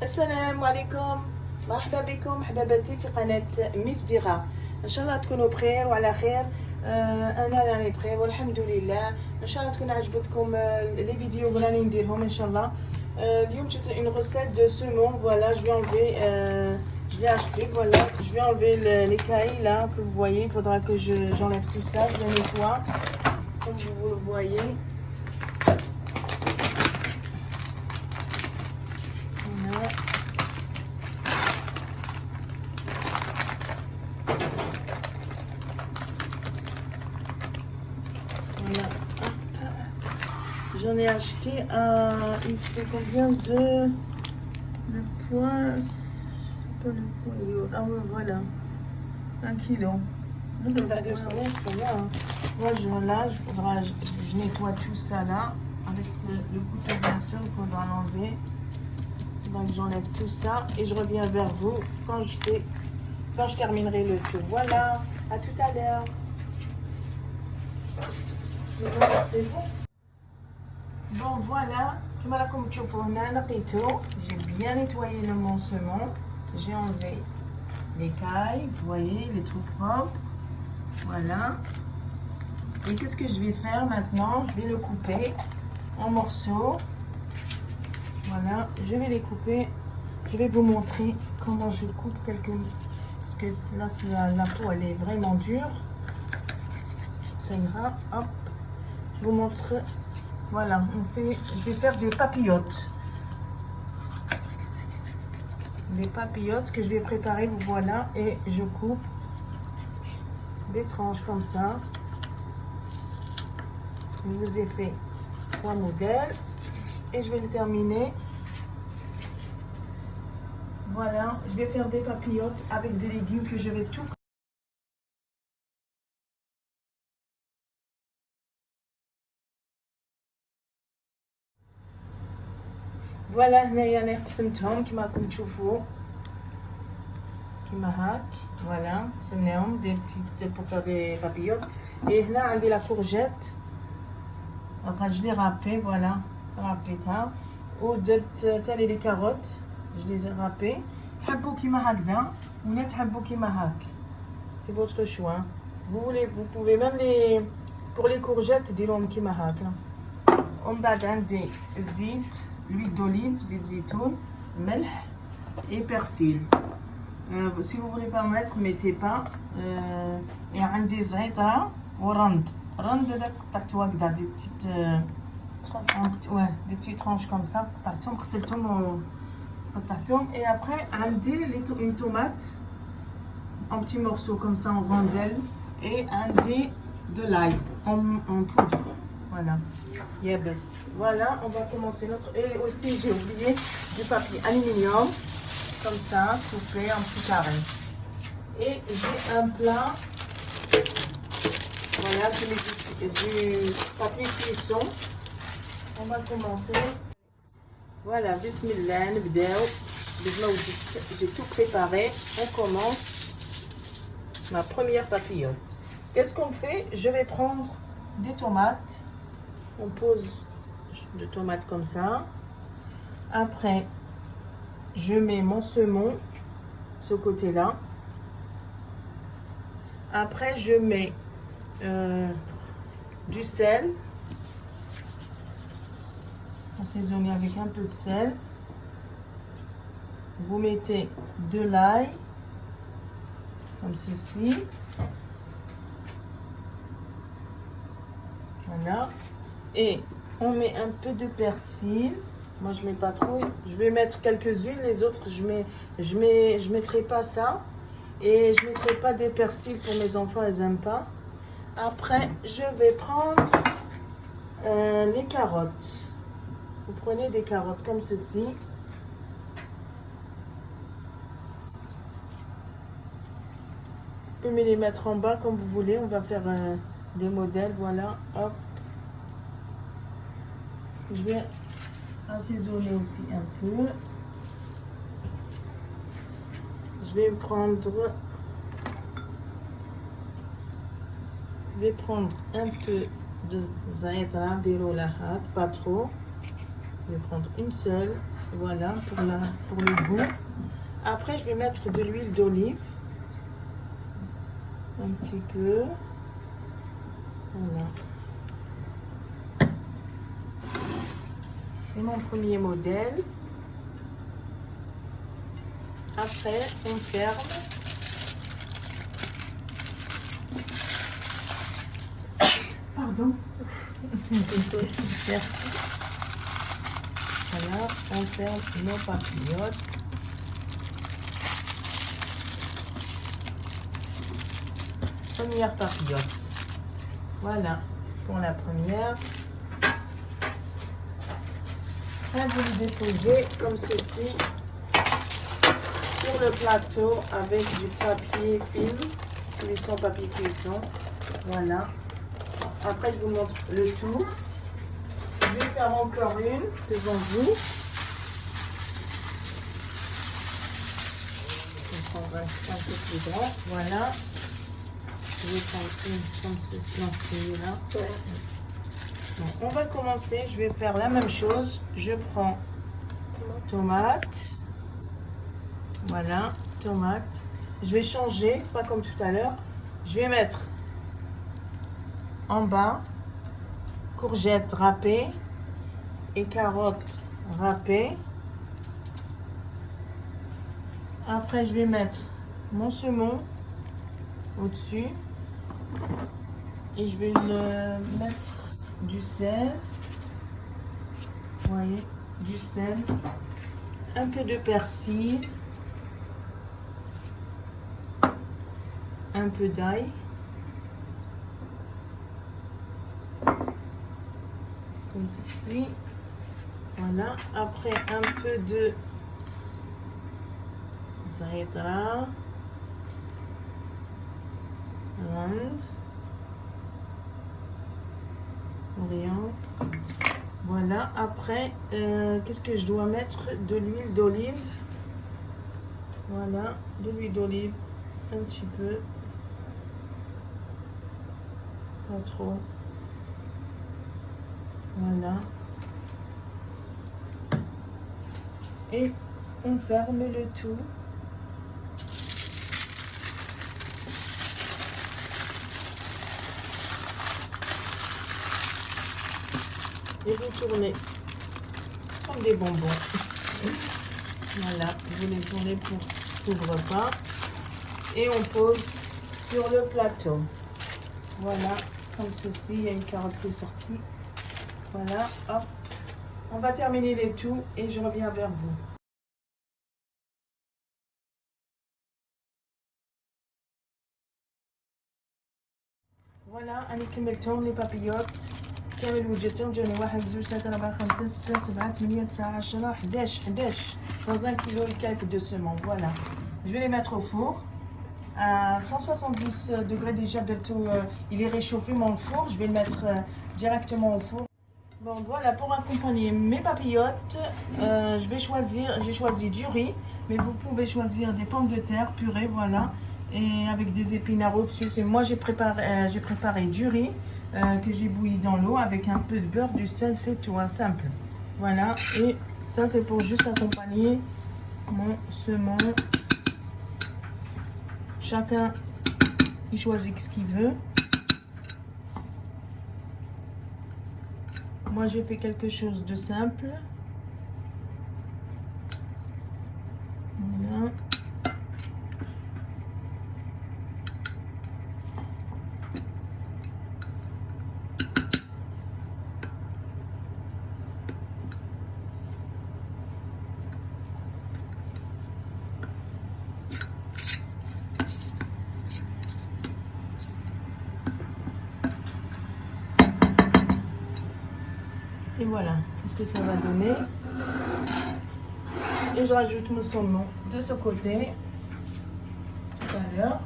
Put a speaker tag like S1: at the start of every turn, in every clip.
S1: السلام عليكم، مرحبا بكم حباباتي في قناة ميس ديغا. ان شاء الله تكونوا بخير وعلى خير. انا راني بخير والحمد لله. ان شاء الله تكون عجبتكم لي فيديو اللي راني نديرهم ان شاء الله. اليوم جبت une recette de saumon. Voilà, je vais enlever je l'ai acheté, voilà, je vais enlever l'écaille là que vous voyez. Il faudra que j'enlève tout ça, je le nettoie comme vous le voyez. Voilà. Voilà. J'en ai acheté il fait combien de le poids, c'est pas le poids, ah ouais, voilà, 1 kilo. Moi je nettoie tout ça là avec le couteau, bien sûr il faudra l'enlever. Donc j'enlève tout ça et je reviens vers vous quand je terminerai le tour. Voilà, à tout à l'heure. C'est bon. Bon voilà, comme tu vois, j'ai bien nettoyé le moncement, j'ai enlevé l'écaille, vous voyez, les trous propres, voilà. Et qu'est-ce que je vais faire maintenant? Je vais le couper en morceaux, voilà, je vais les couper, je vais vous montrer comment je coupe parce que là la peau elle est vraiment dure, ça ira, hop, je vous montre. Voilà, je vais faire des papillotes. Des papillotes que je vais préparer, voilà, et je coupe des tranches comme ça. Je vous ai fait 3 modèles et je vais le terminer. Voilà, je vais faire des papillotes avec des légumes que je vais tout. Voilà, هنايا انا قسمتهم كما راكم تشوفوا كما هاك. فوالا قسمناهم دي بتيت pour faire des papillotes. Et هنا عندي لا كورجيت، je l'ai râpé, voilà, رابيتها. ودرت تاني لي كاروت، je les ai râpées. تحبوا كيما هكذا ولا تحبوا كيما هاك، c'est votre choix. Vous pouvez même pour les courgettes ديروهم كيما هاك. ومن بعد عندي الزيت، l'huile d'olive, زيت زيتون، ملح et persil. Si vous voulez pas mettre, mettez pas. Et عندي زعترة ورند هذاك قطعته هكذا دي بتيت ouais, des petites tranches comme ça، قطعتهم غسلتهم وقطعتهم. Et après عندي une tomate en petits morceaux comme ça en rondelles et عندي de l'ail en poudre. Voilà. Yes. Voilà, on va commencer notre. Et aussi, j'ai oublié du papier aluminium, comme ça, coupé en petits carrés. Et j'ai un plat. Voilà, du papier cuisson. On va commencer. Voilà, bismillah, j'ai tout préparé. On commence ma première papillote. Qu'est-ce qu'on fait? Je vais prendre des tomates. On pose de tomates comme ça. Après, je mets mon saumon, ce côté-là. Après, je mets du sel, assaisonné avec un peu de sel. Vous mettez de l'ail, comme ceci. Voilà. Et on met un peu de persil. Moi je mets pas trop, je vais mettre quelques-unes, les autres je mettrai pas ça. Et je mettrai pas des persils pour mes enfants, ils aiment pas. Après je vais prendre les carottes. Vous prenez des carottes comme ceci. Vous pouvez les mettre en bas comme vous voulez. On va faire des modèles, voilà, hop. Je vais assaisonner aussi un peu. Je vais prendre un peu de zaïtra, pas trop. Je vais prendre une seule Voilà, pour le goût. Après, je vais mettre de l'huile d'olive. Un petit peu. Voilà. C'est mon premier modèle. Après, on ferme. Pardon. Merci. Voilà, on ferme nos papillotes. Première papillote. Voilà pour la première. Et vous le déposez comme ceci sur le plateau avec du papier film, cuisson, papier cuisson. Voilà. Après, je vous montre le tout. Je vais faire encore une devant vous. Je vais prendre un peu plus grand. Voilà. Je vais prendre une comme ceci, là. Bon, on va commencer. Je vais faire la même chose. Je prends tomate. Voilà, tomate. Je vais changer, pas comme tout à l'heure. Je vais mettre en bas courgettes râpées et carottes râpées. Après, je vais mettre mon saumon au-dessus et je vais le mettre du sel. Vous voyez, du sel, un peu de persil, un peu d'ail. Comme ceci. Voilà. Après, un peu de zaïdra, oriente. Voilà. Après, qu'est-ce que je dois mettre? De l'huile d'olive. Voilà, de l'huile d'olive, un petit peu. Pas trop. Voilà. Et on ferme le tout. Et vous tournez comme des bonbons. Voilà, vous les tournez pour qu'ils ne s'ouvrent pas. Et on pose sur le plateau. Voilà, comme ceci, il y a une carotte qui est sortie. Voilà, hop. On va terminer les tout et je reviens vers vous. Voilà, أنا كملتهم لي بابيوت كامل وجدتهم. جاوني 1 2 3 4 5 6 7 8 9 10 11 dans 1 kg et quelques de semences. Voilà, je vais les mettre au four à 170 degrés déjà de tout. Il est réchauffé mon four. Je vais le mettre directement au four. Bon, voilà, pour accompagner mes papillotes, j'ai choisi du riz, mais vous pouvez choisir des pommes de terre purées, voilà, et avec des épinards au-dessus. Moi, j'ai préparé du riz que j'ai bouilli dans l'eau avec un peu de beurre, du sel, c'est tout, hein, simple. Voilà, et ça, c'est pour juste accompagner mon saumon. Chacun, il choisit ce qu'il veut. Moi, j'ai fait quelque chose de simple. Voilà. Et voilà, qu'est-ce que ça va donner. Et je rajoute mon saumon de ce côté, tout à l'heure.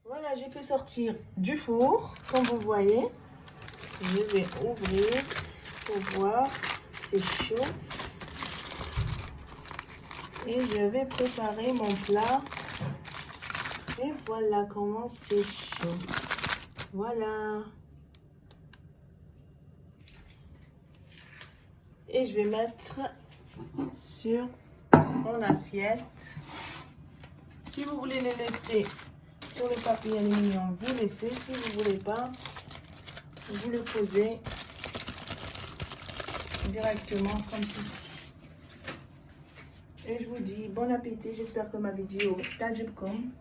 S1: Voilà, j'ai fait sortir du four, comme vous voyez. Je vais ouvrir pour voir, c'est chaud. Et je vais préparer mon plat. Et voilà comment c'est chaud. Voilà. Et je vais mettre sur mon assiette. Si vous voulez les laisser sur le papier aluminium, vous laissez. Si vous ne voulez pas, vous le posez directement comme ceci. Et je vous dis bon appétit. J'espère que ma vidéo تعجبكم.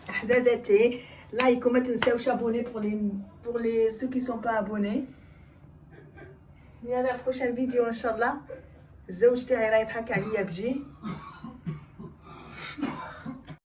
S1: أحداثي لايك وما تنساوش abonner pour ceux qui sont pas abonnés. Et à la prochaine vidéo إن شاء الله. الزوج تاعي راه يضحك عليا بجي.